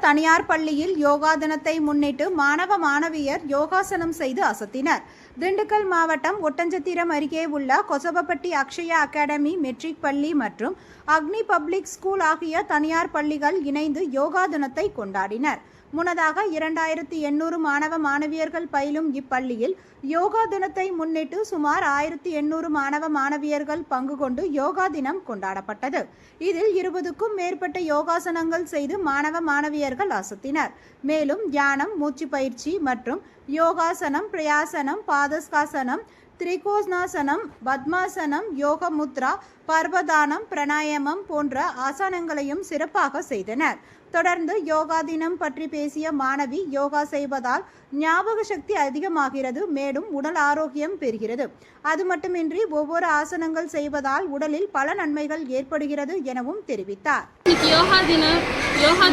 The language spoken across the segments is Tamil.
தனியார் பள்ளியில் யோகா தினத்தை முன்னிட்டு மாணவ மாணவியர் யோகாசனம் செய்து அசத்தினர். திண்டுக்கல் மாவட்டம் ஒட்டஞ்சத்திரம் அருகே உள்ள கொசவப்பட்டி அக்ஷயா அகாடமி மெட்ரிக் பள்ளி மற்றும் அக்னி பப்ளிக் ஸ்கூல் ஆகிய தனியார் பள்ளிகள் இணைந்து யோகா தினத்தை கொண்டாடினர். முன்னதாக 2800 மாணவ மாணவியர்கள் பயிலும் இப்பள்ளியில் யோகா தினத்தை முன்னிட்டு சுமார் 1800 மாணவ மாணவியர்கள் பங்கு கொண்டு யோகா தினம் கொண்டாடப்பட்டது. இதில் 20க்கும் மேற்பட்ட யோகாசனங்கள் செய்து மாணவ மாணவியர்கள் அசத்தினர். மேலும் தியானம், மூச்சு பயிற்சி மற்றும் யோகாசனம், பிரியாசனம், பாதஸ்காசனம், திரிகோணாசனம், பத்மாசனம், யோக முத்ரா, பர்வதானம், பிராணாயாமம் போன்ற ஆசனங்களையும் சிறப்பாக செய்தனர். தொடர்ந்து யோகா தினம் பற்றி பேசிய மாணவி, யோகா செய்வதால் ஞாபக சக்தி அதிகமாகிறது, மேலும் உடல் ஆரோக்கியம் பெறுகிறது. அது மட்டுமின்றி ஒவ்வொரு ஆசனங்கள் செய்வதால் உடலில் பல நன்மைகள் ஏற்படுகிறது எனவும் தெரிவித்தார். யோகா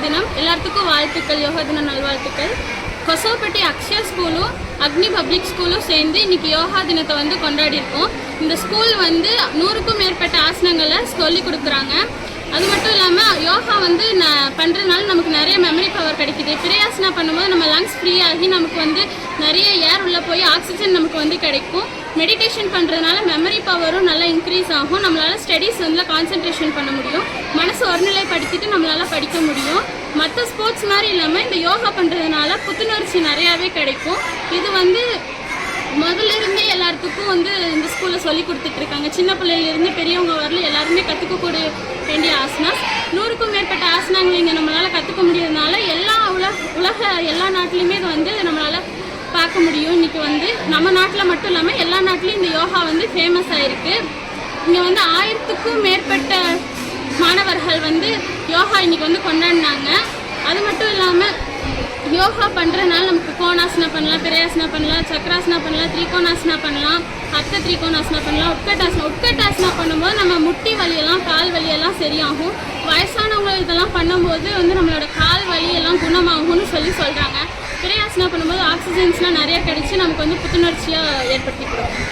தினம் எல்லாத்துக்கும் வாழ்த்துக்கள். யோகா தின நல்வாழ்த்துக்கள். கொசவப்பட்டி அக்ஷயா ஸ்கூலும் அக்னி பப்ளிக் ஸ்கூலும் சேர்ந்து இன்னைக்கு யோகா தினத்தை கொண்டாடி இருக்கோம். இந்த ஸ்கூல் 100க்கும் மேற்பட்ட ஆசனங்களை சொல்லி கொடுக்குறாங்க. அது மட்டும் இல்லாமல் யோகா பண்ணுறதுனால நமக்கு நிறைய மெமரி பவர் கிடைக்குது. பிரியாசனா பண்ணும்போது நம்ம லங்ஸ் ஃப்ரீ ஆகி நமக்கு நிறைய ஏர் உள்ளே போய் ஆக்சிஜன் நமக்கு கிடைக்கும். மெடிடேஷன் பண்ணுறதுனால மெமரி பவரும் நல்லா இன்க்ரீஸ் ஆகும். நம்மளால் ஸ்டடீஸ் கான்சன்ட்ரேஷன் பண்ண முடியும். மனசு ஒருநிலைப்படுத்திட்டு நம்மளால் படிக்க முடியும். மற்ற ஸ்போர்ட்ஸ் மாதிரி இல்லாமல் இந்த யோகா பண்ணுறதுனால புத்துணர்ச்சி நிறையாவே கிடைக்கும். இது முதல்ல இருந்தே எல்லாத்துக்கும் இந்த ஸ்கூலில் சொல்லி கொடுத்துட்ருக்காங்க. சின்ன பிள்ளையிலேருந்து பெரியவங்க வரல எல்லாருமே கற்றுக்கக்கூடிய வேண்டிய ஆசனாஸ். 100க்கும் மேற்பட்ட ஆசனங்கள் இங்கே நம்மளால் கற்றுக்க முடியறதுனால உலக எல்லா நாட்டிலையுமே இது நம்மளால் பார்க்க முடியும். இன்றைக்கி நம்ம நாட்டில் மட்டும் இல்லாமல் எல்லா நாட்டிலையும் இந்த யோகா ஃபேமஸ் ஆகிருக்கு. இங்கே 1000க்கும் மேற்பட்ட மாணவர்கள் யோகா இன்றைக்கி கொண்டாடினாங்க. அது மட்டும் இல்லாமல் யோகா பண்ணுறதுனால நமக்கு கோணாசனா பண்ணலாம், பிரியாசனா பண்ணலாம், சக்கராசனா பண்ணலாம், திரிகோணாசனா பண்ணலாம், அர்த்த திரிகோணாசனா பண்ணலாம், உட்கட்டாசனா பண்ணும்போது நம்ம முட்டி வலியெல்லாம் கால் வலியெல்லாம் சரியாகும். வயசானவங்க இதெல்லாம் பண்ணும்போது நம்மளோட கால் வலியெல்லாம் குணமாகும்னு சொல்கிறாங்க. பிரியாசனா பண்ணும்போது ஆக்சிஜன்ஸ்லாம் நிறைய கிடைச்சி நமக்கு புத்துணர்ச்சியாக ஏற்படுத்தி கொடுக்கும்.